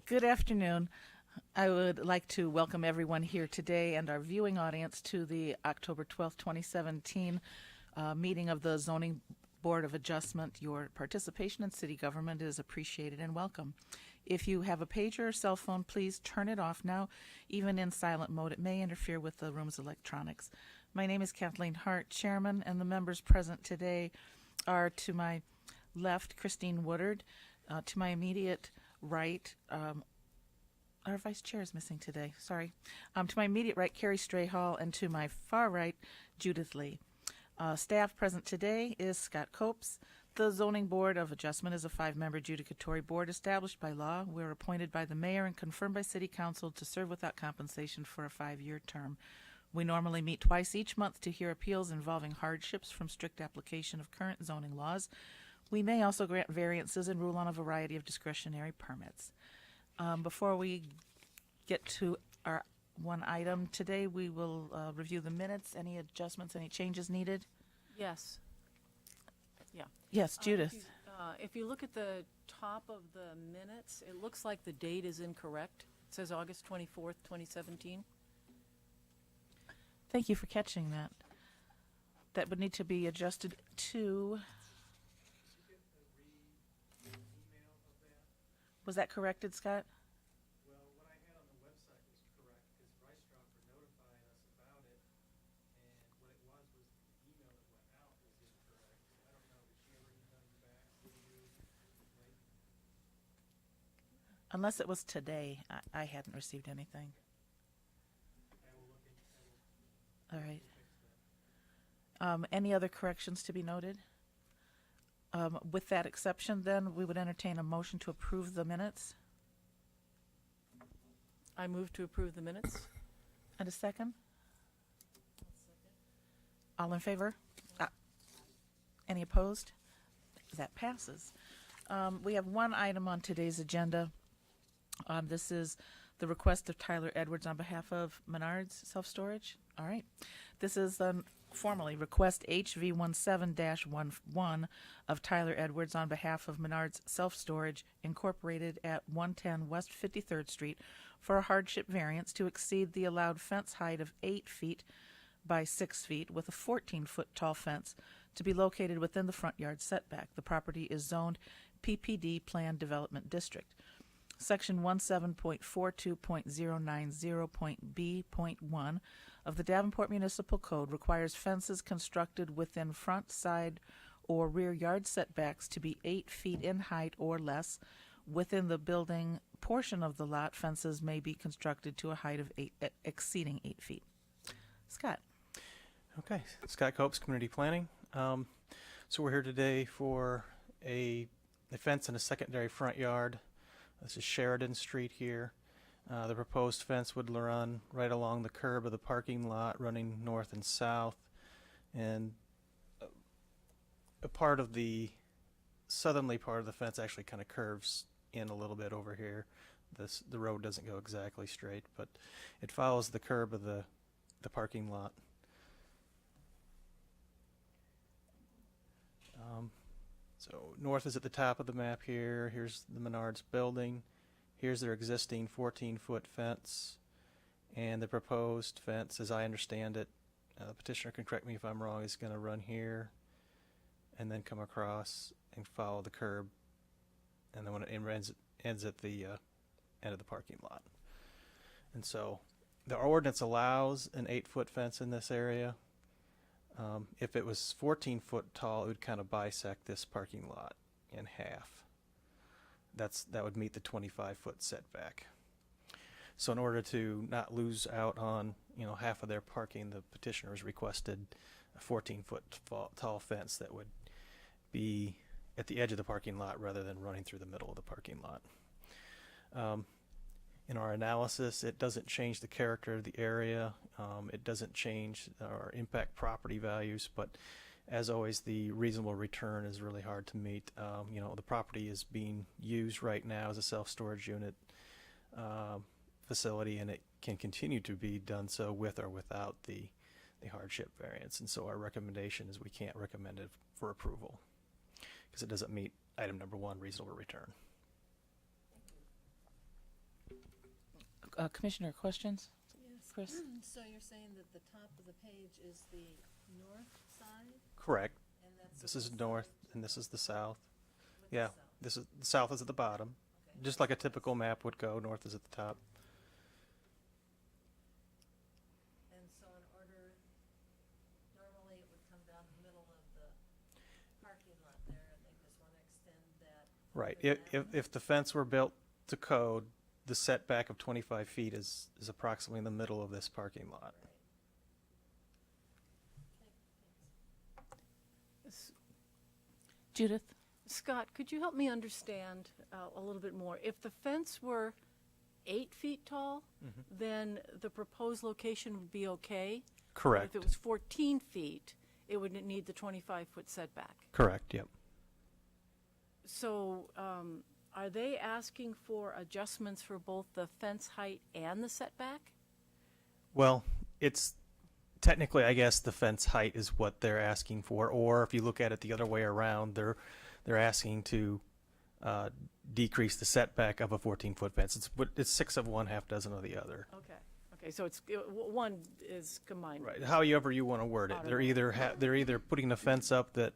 Good afternoon. I would like to welcome everyone here today and our viewing audience to the October 12th, 2017 meeting of the Zoning Board of Adjustment. Your participation in city government is appreciated and welcome. If you have a pager or cell phone, please turn it off now. Even in silent mode, it may interfere with the room's electronics. My name is Kathleen Hart, Chairman, and the members present today are to my left, Christine Woodard, to my immediate right, our vice chair is missing today, sorry. To my immediate right, Carrie Strayhall, and to my far right, Judith Lee. Staff present today is Scott Copes. The Zoning Board of Adjustment is a 5-member adjudicatory board established by law. We're appointed by the mayor and confirmed by City Council to serve without compensation for a 5-year term. We normally meet twice each month to hear appeals involving hardships from strict application of current zoning laws. We may also grant variances and rule on a variety of discretionary permits. Before we get to our one item today, we will review the minutes. Any adjustments, any changes needed? Yes. Yeah. Yes, Judith. If you look at the top of the minutes, it looks like the date is incorrect. It says August 24th, 2017. Thank you for catching that. That would need to be adjusted to... Was that corrected, Scott? Well, what I had on the website was correct because Rice-Dropper notified us about it, and what it was the email that went out was incorrect. I don't know, did she ever email you back? Did you late? Unless it was today. I hadn't received anything. I will look into All right. fix that. Any other corrections to be noted? With that exception, then, we would entertain a motion to approve the minutes. I move to approve the minutes. And a second? All in favor? Any opposed? That passes. We have one item on today's agenda. This is the request of Tyler Edwards on behalf of Menards Self-Storage. All right. This is formally request HV17-11 of Tyler Edwards on behalf of Menards Self-Storage Incorporated at 110 West 53rd Street for a hardship variance to exceed the allowed fence height of 8 feet by 6 feet with a 14-foot tall fence to be located within the front yard setback. The property is zoned PPD Planned Development District. Section 17.42.090.B.1 of the Davenport Municipal Code requires fences constructed within front, side, or rear yard setbacks to be 8 feet in height or less. Within the building portion of the lot, fences may be constructed to a height of exceeding 8 feet. Scott. Okay, Scott Copes, Community Planning. So we're here today for a fence in a secondary front yard. This is Sheridan Street here. The proposed fence would run right along the curb of the parking lot, running north and south. And a part of the southerly part of the fence actually kind of curves in a little bit over here. The road doesn't go exactly straight, but it follows the curb of the parking lot. So north is at the top of the map here. Here's the Menards building. Here's their existing 14-foot fence. And the proposed fence, as I understand it, the petitioner can correct me if I'm wrong, is going to run here and then come across and follow the curb. And then when it ends at the end of the parking lot. And so the ordinance allows an 8-foot fence in this area. If it was 14 foot tall, it would kind of bisect this parking lot in half. That would meet the 25-foot setback. So in order to not lose out on half of their parking, the petitioners requested a 14-foot tall fence that would be at the edge of the parking lot rather than running through the middle of the parking lot. In our analysis, it doesn't change the character of the area. It doesn't change or impact property values, but as always, the reasonable return is really hard to meet. The property is being used right now as a self-storage unit facility, and it can continue to be done so with or without the hardship variance. And so our recommendation is we can't recommend it for approval because it doesn't meet item number 1, reasonable return. Commissioner, questions? Yes. Chris? So you're saying that the top of the page is the north side? Correct. And that's This the is west north, side and this is the south. with the Yeah, south. this is the south is at the bottom, Okay. just like a typical map would go. North is at the top. And so in order, normally it would come down the middle of the parking lot there, and they just want to extend that. Right. further down. If the fence were built to code, the setback of 25 feet is approximately in the middle of this parking lot. Right. Okay, thanks. S- Judith? Scott, could you help me understand a little bit more? If the fence were 8 feet tall, then the proposed location would be okay? Or Correct. if it was 14 feet, it would need the 25-foot setback? Correct. Yep. So are they asking for adjustments for both the fence height and the setback? Well, it's technically, I guess, the fence height is what they're asking for, or if you look at it the other way around, they're asking to decrease the setback of a 14-foot fence. It's 6 of one, half dozen of the other. Okay, so one is combined. Right. However you want to word it, they're either putting a fence up that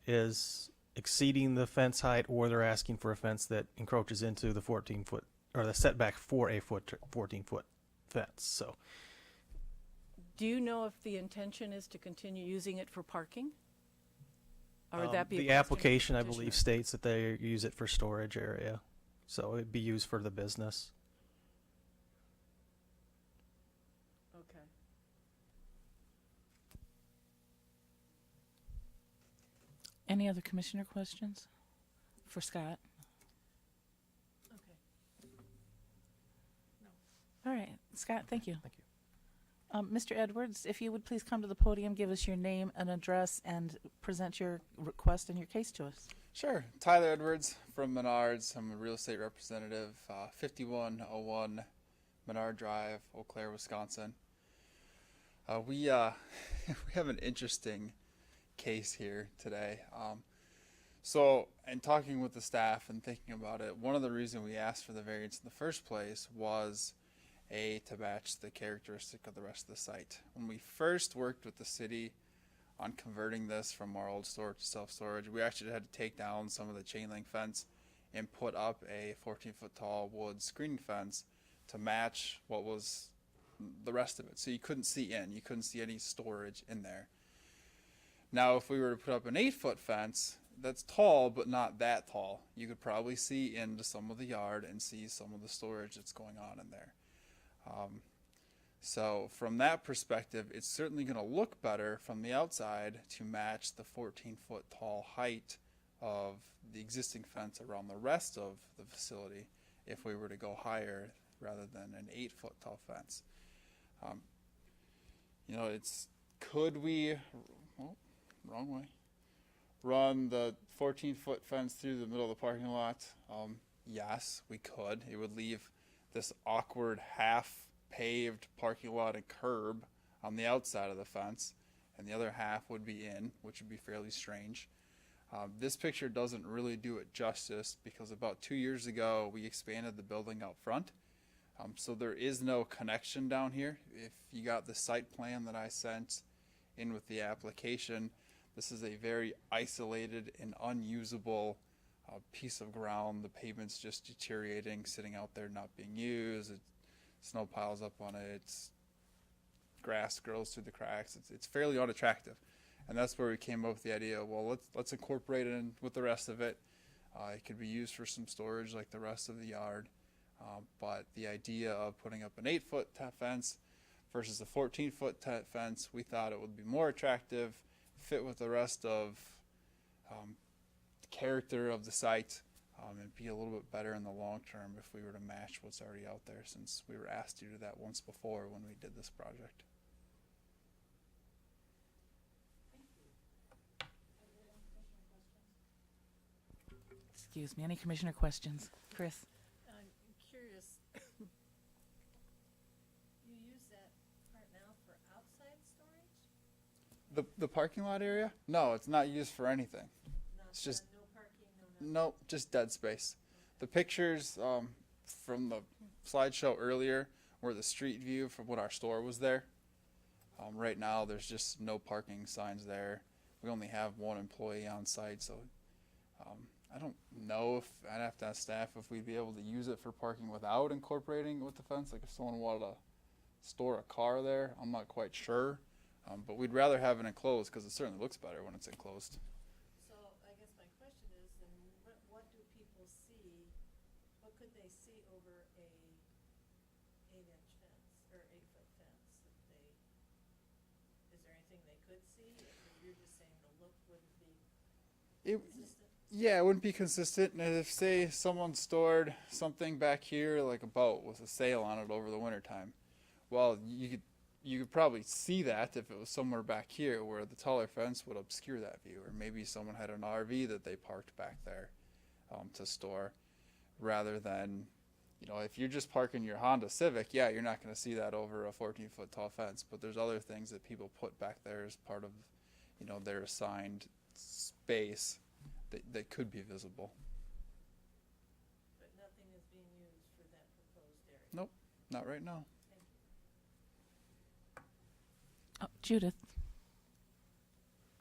is exceeding the fence height, or they're asking for a fence that encroaches into the 14-foot or the setback for a 14-foot fence. So. Do you know if the intention is to continue using it for parking? Or would that be a The question for application, I petitioner? believe, states that they use it for storage area, so it'd be used for the business. Okay. Any other commissioner questions for Scott? Okay. All right, Scott, thank you. Thank you. Mr. Edwards, if you would please come to the podium, give us your name and address, and present your request and your case to us. Sure. Tyler Edwards from Menards. I'm a real estate representative, 5101 Menard Drive, Eau Claire, Wisconsin. We have an interesting case here today. So, in talking with the staff and thinking about it, one of the reasons we asked for the variance in the first place was to match the characteristic of the rest of the site. When we first worked with the city on converting this from our old storage to self-storage, we actually had to take down some of the chain link fence and put up a 14-foot tall wood screening fence to match what was the rest of it. So you couldn't see in. You couldn't see any storage in there. Now, if we were to put up an 8-foot fence, that's tall, but not that tall. You could probably see into some of the yard and see some of the storage that's going on in there. So from that perspective, it's certainly going to look better from the outside to match the 14-foot tall height of the existing fence around the rest of the facility if we were to go higher rather than an 8-foot tall fence. Could we, wrong way, run the 14-foot fence through the middle of the parking lot? Yes, we could. It would leave this awkward half-paved parking lot and curb on the outside of the fence, and the other half would be in, which would be fairly strange. This picture doesn't really do it justice because about 2 years ago we expanded the building out front. So there is no connection down here. If you got the site plan that I sent in with the application, this is a very isolated and unusable piece of ground. The pavement's just deteriorating, sitting out there not being used. Snow piles up on it. Grass grows through the cracks. It's fairly unattractive, and that's where we came up with the idea. Well, let's incorporate it in with the rest of it. It could be used for some storage like the rest of the yard, but the idea of putting up an 8-foot fence versus a 14-foot fence, we thought it would be more attractive, fit with the rest of character of the site, and be a little bit better in the long term if we were to match what's already out there, since we were asked to do that once before when we did this project. Excuse me, any commissioner questions? Chris? I'm curious. You use that part now for outside storage? The parking lot area? No, it's not used for anything. Not It's just no parking, no nothing? no, just dead space. The pictures from the slideshow earlier, where the street view from when our store was there. Right now, there's just no parking signs there. We only have one employee on site, so I don't know if I'd have to ask staff if we'd be able to use it for parking without incorporating with the fence. Like if someone wanted to store a car there, I'm not quite sure. But we'd rather have it enclosed because it certainly looks better when it's enclosed. So I guess my question is, then what do people see, what could they see over a 8-inch fence, or 8-foot fence that they, is there anything they could see? Or you're just saying the look wouldn't be consistent? Yeah, it wouldn't be consistent. And if, say, someone stored something back here, like a boat with a sail on it over the wintertime, well, you could probably see that if it was somewhere back here where the taller fence would obscure that view. Or maybe someone had an RV that they parked back there to store, rather than, if you're just parking your Honda Civic, yeah, you're not going to see that over a 14-foot tall fence. But there's other things that people put back there as part of, their assigned space that could be visible. But nothing is being used for that proposed area? Nope, not right now. Oh, Judith.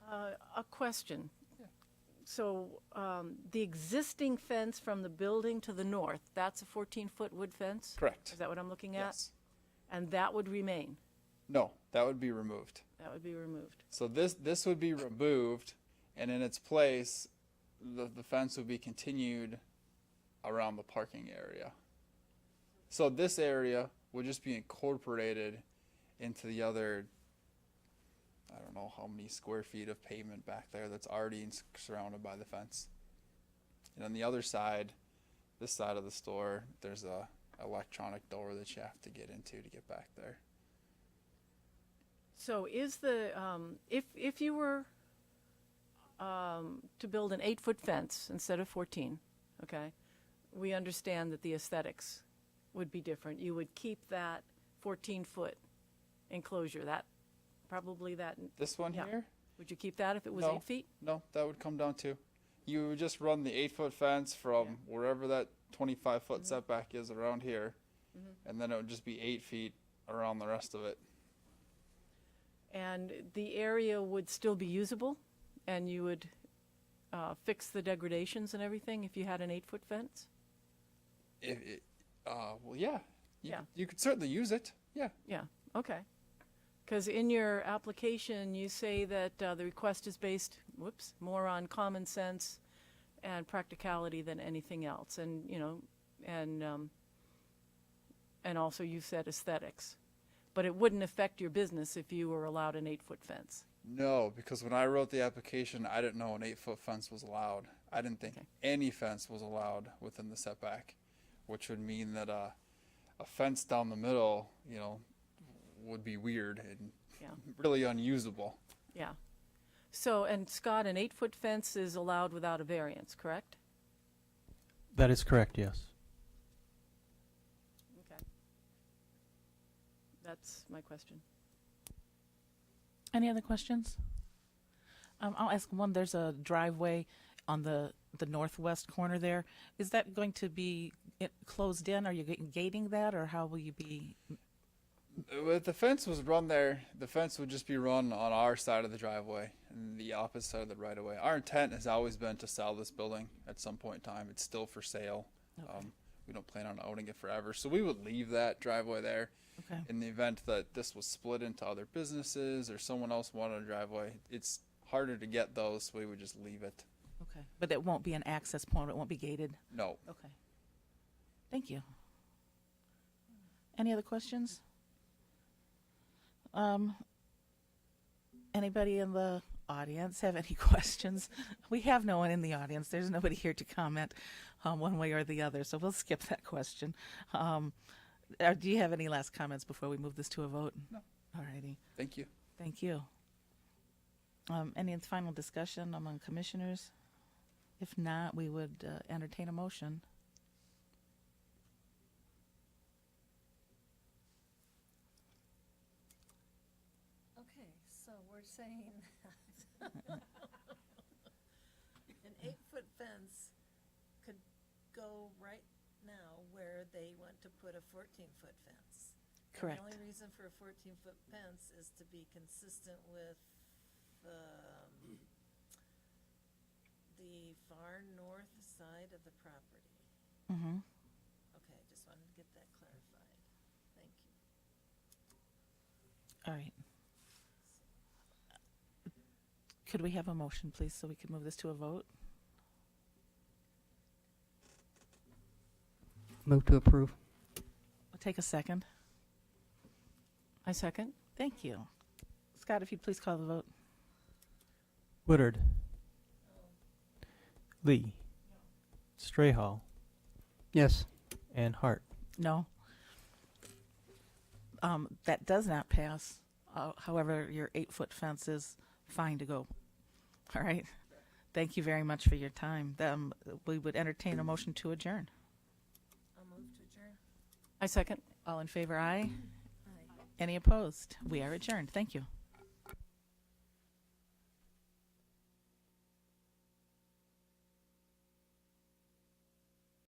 A question. Yeah. So the existing fence from the building to the north, that's a 14-foot wood fence? Correct. Is that what I'm looking at? Yes. And that would remain? No, that would be removed. That would be removed. So this would be removed, and in its place, the fence would be continued around the parking area. So this area would just be incorporated into the other, I don't know how many square feet of pavement back there that's already surrounded by the fence. And on the other side, this side of the store, there's a electronic door that you have to get into to get back there. So is the, if you were to build an 8-foot fence instead of 14, okay, we understand that the aesthetics would be different. You would keep that 14-foot enclosure, This one Yeah. here? would you keep that if it was No. 8 feet? No, that would come down to. You would just run the 8-foot fence from wherever that 25-foot setback is around here, and then it would just be 8 feet around the rest of it. And the area would still be usable, and you would fix the degradations and everything if you had an 8-foot fence? Well, yeah. Yeah. You could certainly use it. Yeah. Yeah, okay. Because in your application, you say that the request is based, more on common sense and practicality than anything else. And, and also you said aesthetics. But it wouldn't affect your business if you were allowed an 8-foot fence. No, because when I wrote the application, I didn't know an 8-foot fence was allowed. I didn't think any fence was allowed within the setback, which would mean that a fence down the middle, would be weird and really unusable. Yeah. So, and Scott, an 8-foot fence is allowed without a variance, correct? That is correct, yes. Okay. That's my question. Any other questions? I'll ask one. There's a driveway on the northwest corner there. Is that going to be closed in? Are you gating that, or how will you be? If the fence was run there, the fence would just be run on our side of the driveway and the opposite side of the right of way. Our intent has always been to sell this building at some point in time. It's still for sale. Okay. We don't plan on owning it forever, so we would leave that driveway there. Okay. In the event that this was split into other businesses or someone else wanted a driveway, it's harder to get those, so we would just leave it. Okay. But it won't be an access point. It won't be gated. No. Okay. Thank you. Any other questions? Anybody in the audience have any questions? We have no one in the audience. There's nobody here to comment one way or the other, so we'll skip that question. Do you have any last comments before we move this to a vote? No. All righty. Thank you. Thank you. Any final discussion among commissioners? If not, we would entertain a motion. Okay, so we're saying that an 8-foot fence could go right now where they want to put a 14-foot fence. And Correct. the only reason for a 14-foot fence is to be consistent with the far north side of the property. Mm-hmm. Okay, just wanted to get that clarified. Thank you. All right. Could we have a motion, please, so we can move this to a vote? Move to approve. We'll take a second. I second. Thank you. Scott, if you'd please call the vote. Woodard. Lee. Strayhall. Yes. And Hart. No. That does not pass. However, your 8-foot fence is fine to go. All right. Thank you very much for your time. We would entertain a motion to adjourn. I'll move to adjourn. I second. All in favor, aye. Aye. Any opposed? We are adjourned. Thank you.